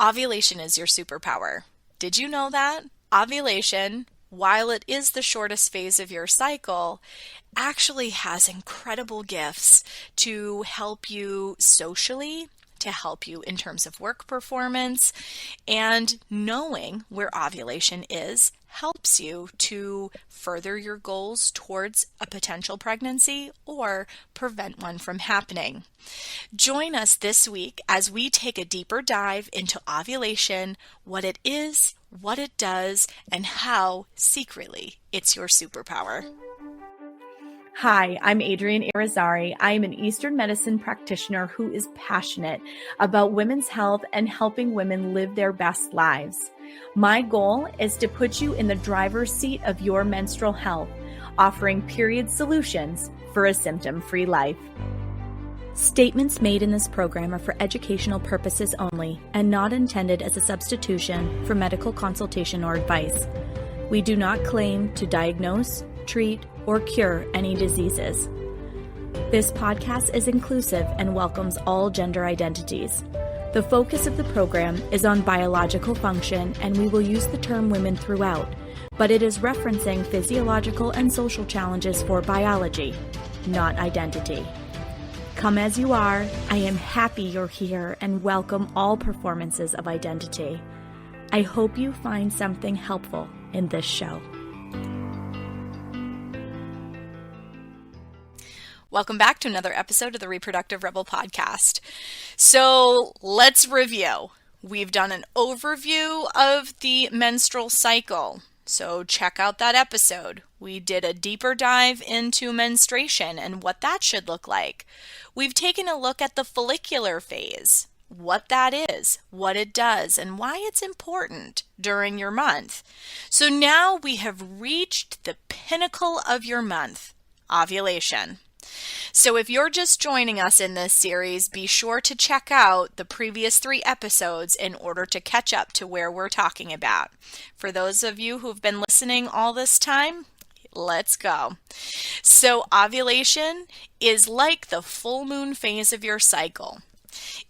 Ovulation is your superpower. Did you know that? Ovulation, while it is the shortest phase of your cycle, actually has incredible gifts to help you socially, to help you in terms of work performance, and knowing where ovulation is helps you to further your goals towards a potential pregnancy or prevent one from happening. Join us this week as we take a deeper dive into ovulation, what it is, what it does, and how, secretly, it's your superpower. Hi, I'm Adrienne Irizarry. I am an Eastern medicine practitioner who is passionate about women's health and helping women live their best lives. My goal is to put you in the driver's seat of your menstrual health, offering period solutions for a symptom-free life. Statements made in this program are for educational purposes only and not intended as a substitution for medical consultation or advice. We do not claim to diagnose, treat, or cure any diseases. This podcast is inclusive and welcomes all gender identities. The focus of the program is on biological function, and we will use the term women throughout, but it is referencing physiological and social challenges for biology, not identity. Come as you are, I am happy you're here and welcome all performances of identity. I hope you find something helpful in this show. Welcome back to another episode of the Reproductive Rebel podcast. So let's review. We've done an overview of the menstrual cycle. So check out that episode. We did a deeper dive into menstruation and what that should look like. We've taken a look at the follicular phase, what that is, what it does, and why it's important during your month. So now we have reached the pinnacle of your month, ovulation. So if you're just joining us in this series, be sure to check out the previous 3 episodes in order to catch up to where we're talking about. For those of you who've been listening all this time, let's go. So ovulation is like the full moon phase of your cycle.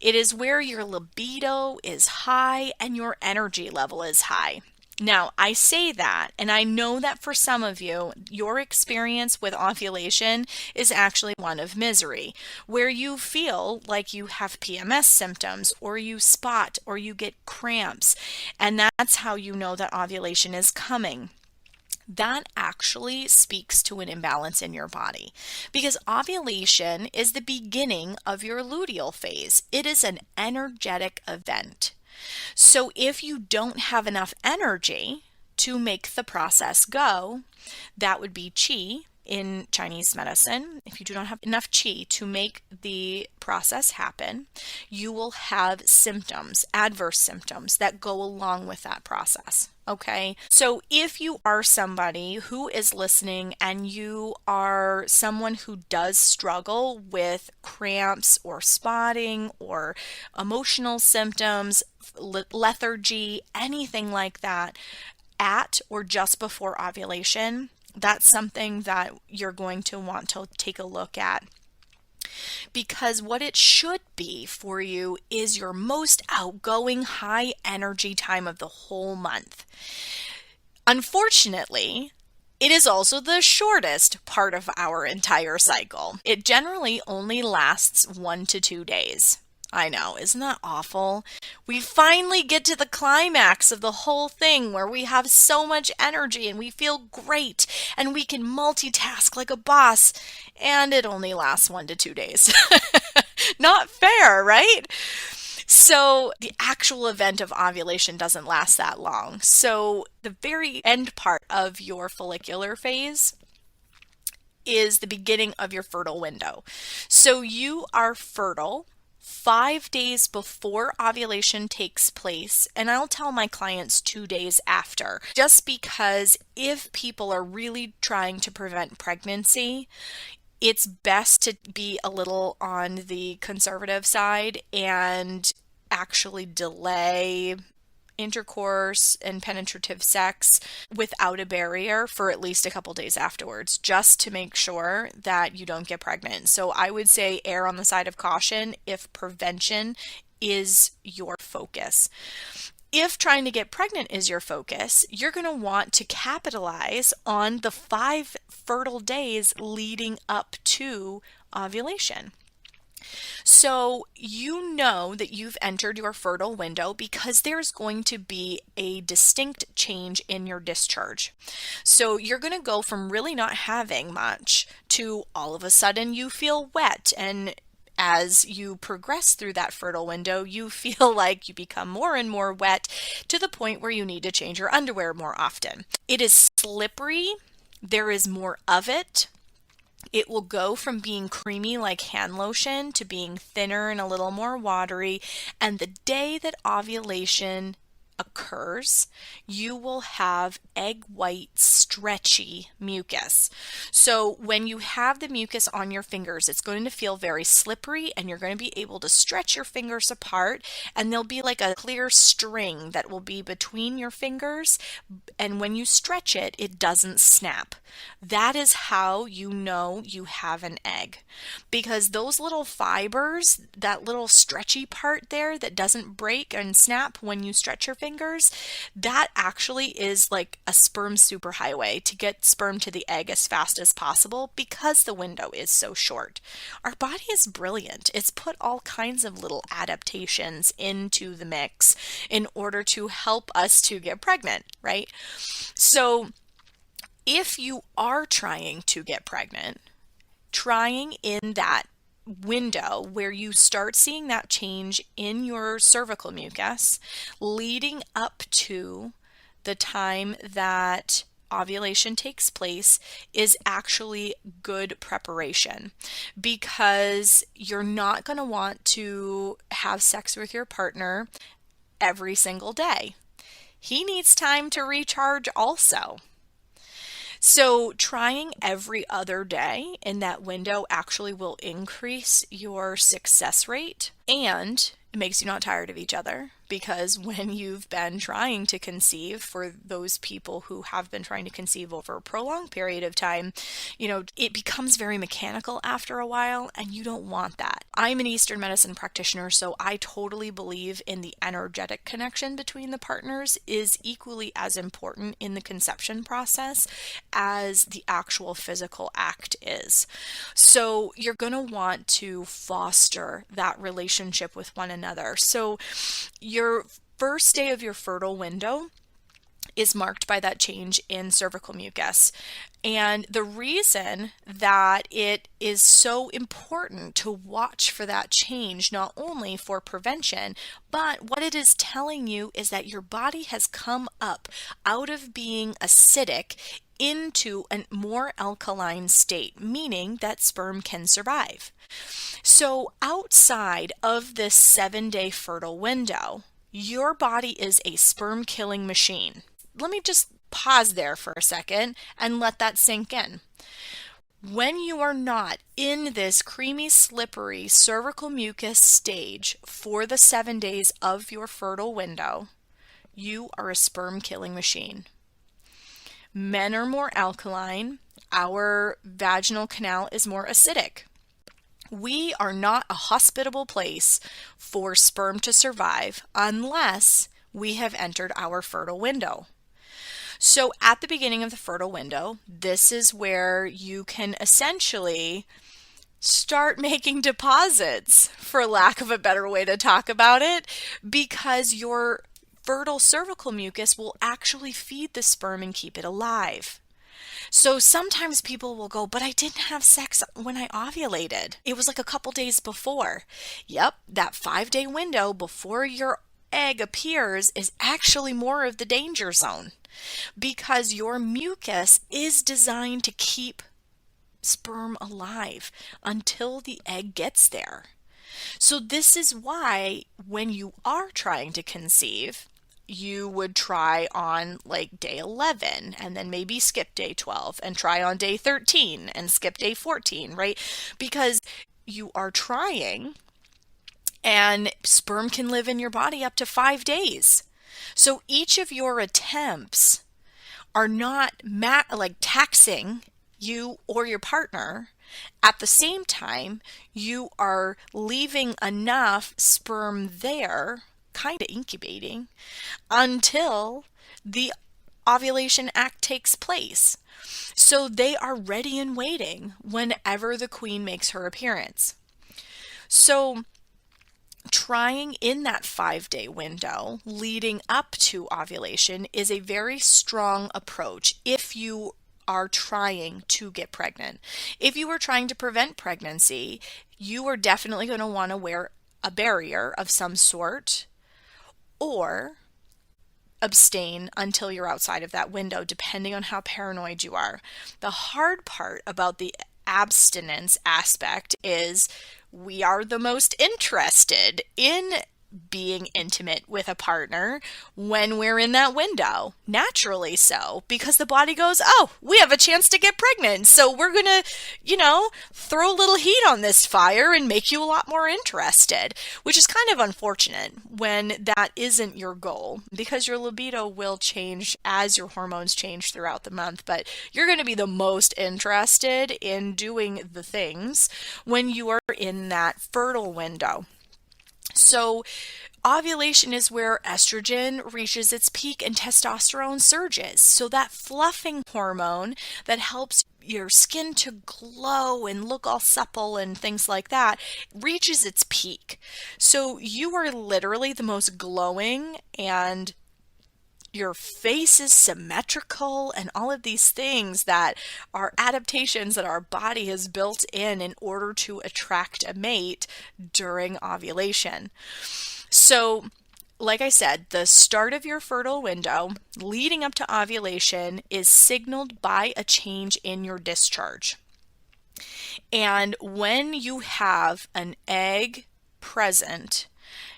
It is where your libido is high and your energy level is high. Now, I say that, and I know that for some of you, your experience with ovulation is actually one of misery, where you feel like you have PMS symptoms, or you spot, or you get cramps, and that's how you know that ovulation is coming. That actually speaks to an imbalance in your body, because ovulation is the beginning of your luteal phase. It is an energetic event. So if you don't have enough energy to make the process go, that would be qi in Chinese medicine. If you do not have enough qi to make the process happen, you will have symptoms, adverse symptoms that go along with that process. Okay, so if you are somebody who is listening and you are someone who does struggle with cramps or spotting or emotional symptoms, lethargy, anything like that at or just before ovulation, that's something that you're going to want to take a look at. Because what it should be for you is your most outgoing, high energy time of the whole month. Unfortunately, it is also the shortest part of our entire cycle. It generally only lasts 1 to 2 days. I know, isn't that awful? We finally get to the climax of the whole thing where we have so much energy and we feel great and we can multitask like a boss, and it only lasts 1 to 2 days. Not fair, right? So the actual event of ovulation doesn't last that long. So the very end part of your follicular phase is the beginning of your fertile window. So you are fertile 5 days before ovulation takes place, and I'll tell my clients 2 days after, just because if people are really trying to prevent pregnancy, it's best to be a little on the conservative side and actually delay intercourse and penetrative sex without a barrier for at least a couple days afterwards, just to make sure that you don't get pregnant. So I would say err on the side of caution if prevention is your focus. If trying to get pregnant is your focus, you're going to want to capitalize on the 5 fertile days leading up to ovulation. So you know that you've entered your fertile window because there's going to be a distinct change in your discharge. So you're going to go from really not having much to all of a sudden you feel wet, and as you progress through that fertile window, you feel like you become more and more wet to the point where you need to change your underwear more often. It is slippery. There is more of it. It will go from being creamy like hand lotion to being thinner and a little more watery. And the day that ovulation occurs, you will have egg white, stretchy mucus. So when you have the mucus on your fingers, it's going to feel very slippery, and you're going to be able to stretch your fingers apart, and there'll be like a clear string that will be between your fingers. And when you stretch it, it doesn't snap. That is how you know you have an egg, because those little fibers, that little stretchy part there that doesn't break and snap when you stretch your fingers, that actually is like a sperm superhighway to get sperm to the egg as fast as possible because the window is so short. Our body is brilliant. It's put all kinds of little adaptations into the mix in order to help us to get pregnant, right? So if you are trying to get pregnant, trying in that window where you start seeing that change in your cervical mucus leading up to the time that ovulation takes place is actually good preparation, because you're not going to want to have sex with your partner every single day. He needs time to recharge also. So trying every other day in that window actually will increase your success rate, and it makes you not tired of each other, because when you've been trying to conceive, for those people who have been trying to conceive over a prolonged period of time, it becomes very mechanical after a while, and you don't want that. I'm an Eastern medicine practitioner, so I totally believe in the energetic connection between the partners is equally as important in the conception process as the actual physical act is. So you're going to want to foster that relationship with one another. So your first day of your fertile window is marked by that change in cervical mucus. And the reason that it is so important to watch for that change, not only for prevention, but what it is telling you is that your body has come up out of being acidic into a more alkaline state, meaning that sperm can survive. So outside of this 7-day fertile window, your body is a sperm killing machine. Let me just pause there for a second and let that sink in. When you are not in this creamy, slippery cervical mucus stage for the 7 days of your fertile window, you are a sperm killing machine. Men are more alkaline. Our vaginal canal is more acidic. We are not a hospitable place for sperm to survive unless we have entered our fertile window. So at the beginning of the fertile window, this is where you can essentially start making deposits, for lack of a better way to talk about it, because your fertile cervical mucus will actually feed the sperm and keep it alive. So sometimes people will go, but I didn't have sex when I ovulated. It was like a couple days before. Yep, that 5-day window before your egg appears is actually more of the danger zone, because your mucus is designed to keep sperm alive until the egg gets there. So this is why when you are trying to conceive, you would try on like day 11 and then maybe skip day 12 and try on day 13 and skip day 14, right? Because you are trying, and sperm can live in your body up to 5 days. So each of your attempts are not like taxing you or your partner. At the same time, you are leaving enough sperm there, kind of incubating, until the ovulation act takes place. So they are ready and waiting whenever the queen makes her appearance. So trying in that 5-day window leading up to ovulation is a very strong approach if you are trying to get pregnant. If you are trying to prevent pregnancy, you are definitely going to want to wear a barrier of some sort or abstain until you're outside of that window, depending on how paranoid you are. The hard part about the abstinence aspect is we are the most interested in being intimate with a partner when we're in that window. Naturally so, because the body goes, oh, we have a chance to get pregnant. So we're going to, throw a little heat on this fire and make you a lot more interested, which is kind of unfortunate when that isn't your goal, because your libido will change as your hormones change throughout the month. But you're going to be the most interested in doing the things when you are in that fertile window. So ovulation is where estrogen reaches its peak and testosterone surges. So that fluffing hormone that helps your skin to glow and look all supple and things like that reaches its peak. So you are literally the most glowing, and your face is symmetrical, and all of these things that are adaptations that our body has built in order to attract a mate during ovulation. So, like I said, the start of your fertile window leading up to ovulation is signaled by a change in your discharge. And when you have an egg present,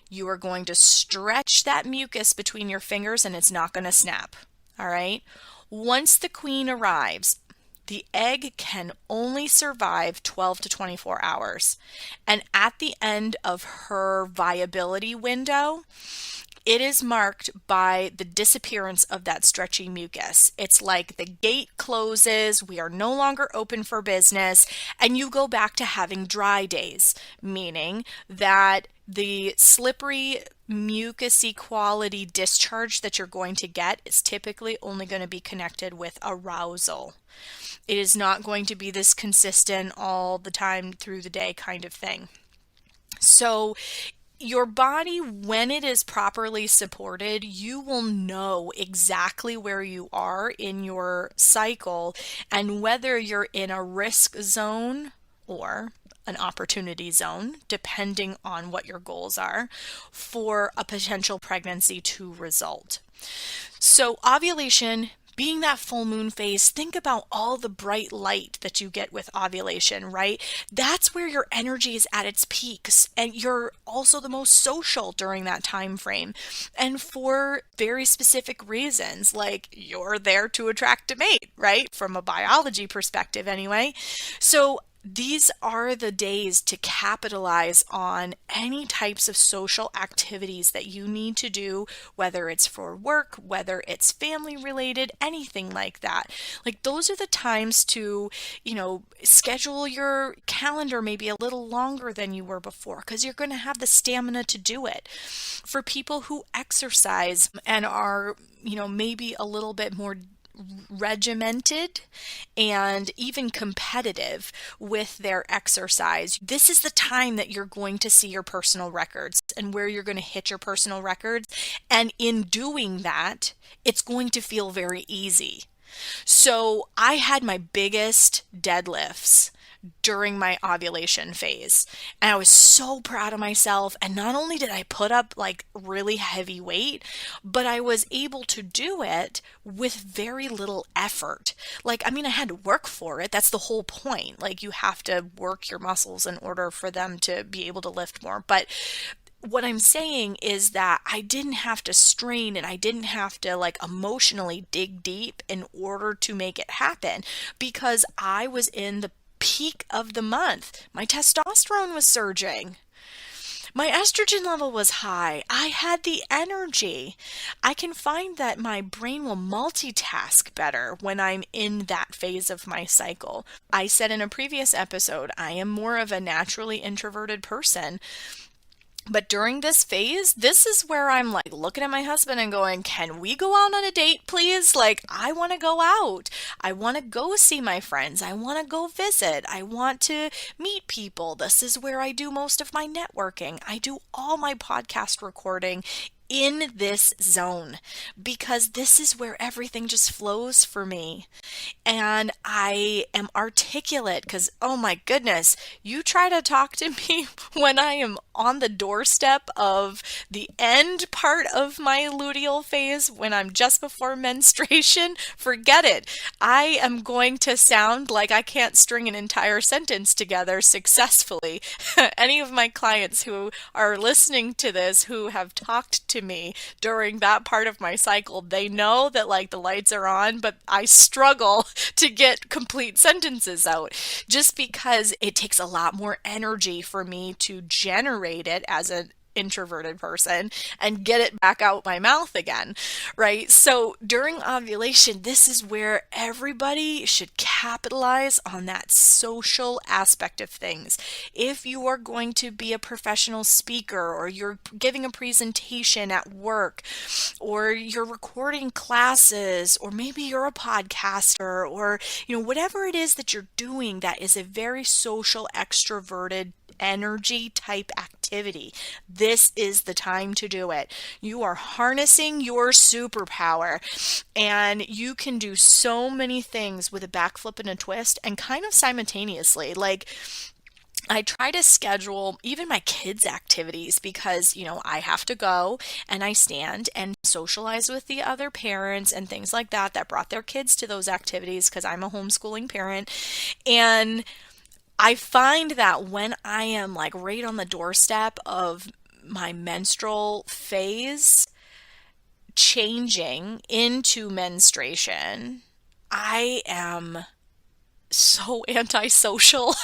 you are going to stretch that mucus between your fingers and it's not going to snap. All right. Once the queen arrives, the egg can only survive 12 to 24 hours. And at the end of her viability window, it is marked by the disappearance of that stretchy mucus. It's like the gate closes, we are no longer open for business, and you go back to having dry days, meaning that the slippery, mucusy quality discharge that you're going to get is typically only going to be connected with arousal. It is not going to be this consistent all the time through the day kind of thing. So your body, when it is properly supported, you will know exactly where you are in your cycle and whether you're in a risk zone or an opportunity zone, depending on what your goals are, for a potential pregnancy to result. So ovulation, being that full moon phase, think about all the bright light that you get with ovulation, right? That's where your energy is at its peaks, and you're also the most social during that time frame, and for very specific reasons, like you're there to attract a mate, right? From a biology perspective anyway. So these are the days to capitalize on any types of social activities that you need to do, whether it's for work, whether it's family related, anything like that. Like those are the times to, schedule your calendar maybe a little longer than you were before, because you're going to have the stamina to do it. For people who exercise and are, maybe a little bit more regimented and even competitive with their exercise, this is the time that you're going to see your personal records and where you're going to hit your personal records. And in doing that, it's going to feel very easy. So I had my biggest deadlifts during my ovulation phase, and I was so proud of myself. And not only did I put up like really heavy weight, but I was able to do it with very little effort. I had to work for it. That's the whole point. Like, you have to work your muscles in order for them to be able to lift more. But what I'm saying is that I didn't have to strain and I didn't have to emotionally dig deep in order to make it happen, because I was in the peak of the month. My testosterone was surging. My estrogen level was high. I had the energy. I can find that my brain will multitask better when I'm in that phase of my cycle. I said in a previous episode, I am more of a naturally introverted person. But during this phase, this is where I'm like looking at my husband and going, can we go out on a date, please? Like, I want to go out. I want to go see my friends. I want to go visit. I want to meet people. This is where I do most of my networking. I do all my podcast recording in this zone because this is where everything just flows for me. And I am articulate because, oh my goodness, you try to talk to me when I am on the doorstep of the end part of my luteal phase, when I'm just before menstruation, forget it. I am going to sound like I can't string an entire sentence together successfully. Any of my clients who are listening to this who have talked to me during that part of my cycle, they know that like the lights are on, but I struggle to get complete sentences out just because it takes a lot more energy for me to generate it as an introverted person and get it back out my mouth again, right? So during ovulation, this is where everybody should capitalize on that social aspect of things. If you are going to be a professional speaker, or you're giving a presentation at work, or you're recording classes, or maybe you're a podcaster, or whatever it is that you're doing that is a very social, extroverted energy type activity, this is the time to do it. You are harnessing your superpower, and you can do so many things with a backflip and a twist, and kind of simultaneously. Like, I try to schedule even my kids' activities because, I have to go and I stand and socialize with the other parents and things like that brought their kids to those activities because I'm a homeschooling parent. And I find that when I am like right on the doorstep of my menstrual phase changing into menstruation, I am so antisocial.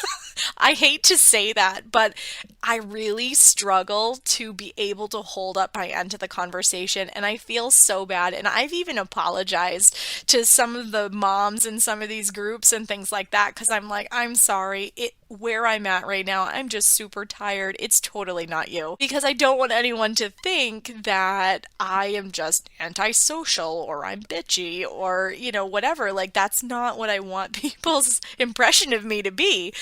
I hate to say that, but I really struggle to be able to hold up my end of the conversation, and I feel so bad. And I've even apologized to some of the moms in some of these groups and things like that because I'm like, I'm sorry. Where I'm at right now, I'm just super tired. It's totally not you. Because I don't want anyone to think that I am just antisocial or I'm bitchy or, whatever. Like, that's not what I want people's impression of me to be.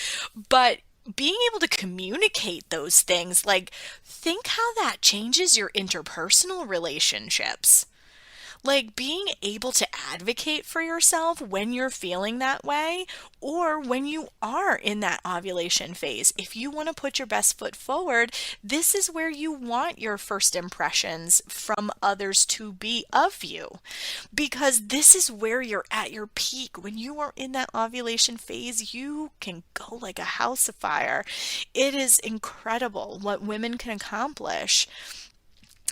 But being able to communicate those things, like, think how that changes your interpersonal relationships. Like, being able to advocate for yourself when you're feeling that way, or when you are in that ovulation phase. If you want to put your best foot forward, this is where you want your first impressions from others to be of you, because this is where you're at your peak. When you are in that ovulation phase, you can go like a house afire. It is incredible what women can accomplish.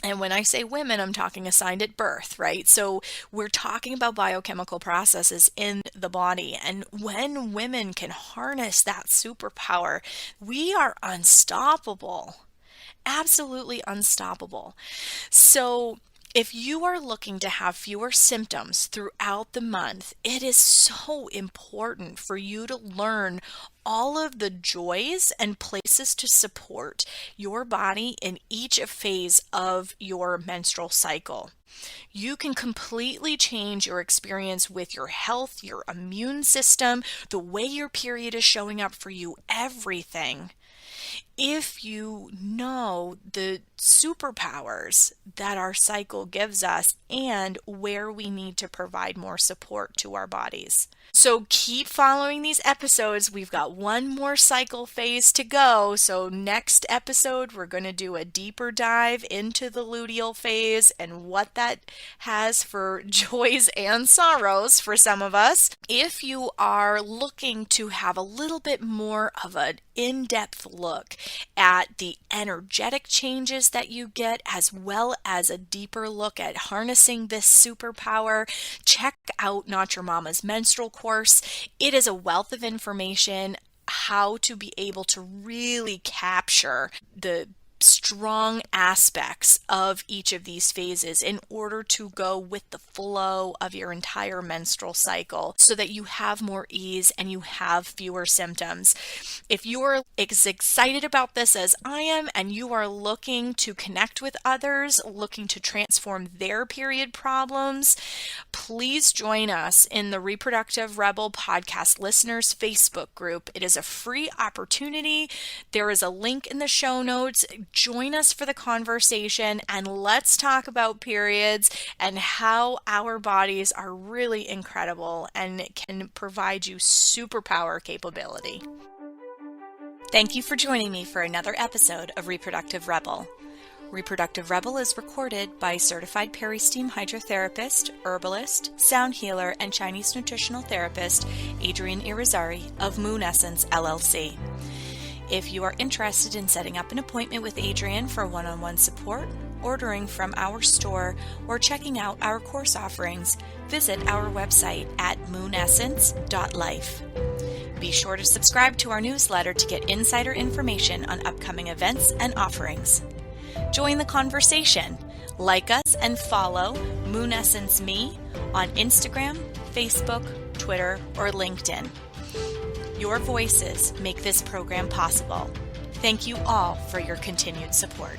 And when I say women, I'm talking assigned at birth, right? So we're talking about biochemical processes in the body. And when women can harness that superpower, we are unstoppable. Absolutely unstoppable. So if you are looking to have fewer symptoms throughout the month, it is so important for you to learn all of the joys and places to support your body in each phase of your menstrual cycle. You can completely change your experience with your health, your immune system, the way your period is showing up for you, everything, if you know the superpowers that our cycle gives us and where we need to provide more support to our bodies. So keep following these episodes. We've got one more cycle phase to go. So next episode, we're going to do a deeper dive into the luteal phase and what that has for joys and sorrows for some of us. If you are looking to have a little bit more of an in-depth look at the energetic changes that you get, as well as a deeper look at harnessing this superpower, check out Not Your Mama's Menstrual Course. It is a wealth of information how to be able to really capture the strong aspects of each of these phases in order to go with the flow of your entire menstrual cycle so that you have more ease and you have fewer symptoms. If you're as excited about this as I am and you are looking to connect with others, looking to transform their period problems, please join us in the Reproductive Rebel Podcast Listeners Facebook group. It is a free opportunity. There is a link in the show notes. Join us for the conversation and let's talk about periods and how our bodies are really incredible and can provide you superpower capability. Thank you for joining me for another episode of Reproductive Rebel. Reproductive Rebel is recorded by certified peri-steam hydrotherapist, herbalist, sound healer, and Chinese nutritional therapist Adrienne Irizarry of Moon Essence LLC. If you are interested in setting up an appointment with Adrienne for one-on-one support, ordering from our store, or checking out our course offerings, visit our website at moonessence.life. Be sure to subscribe to our newsletter to get insider information on upcoming events and offerings. Join the conversation. Like us and follow Moon Essence Me on Instagram, Facebook, Twitter, or LinkedIn. Your voices make this program possible. Thank you all for your continued support.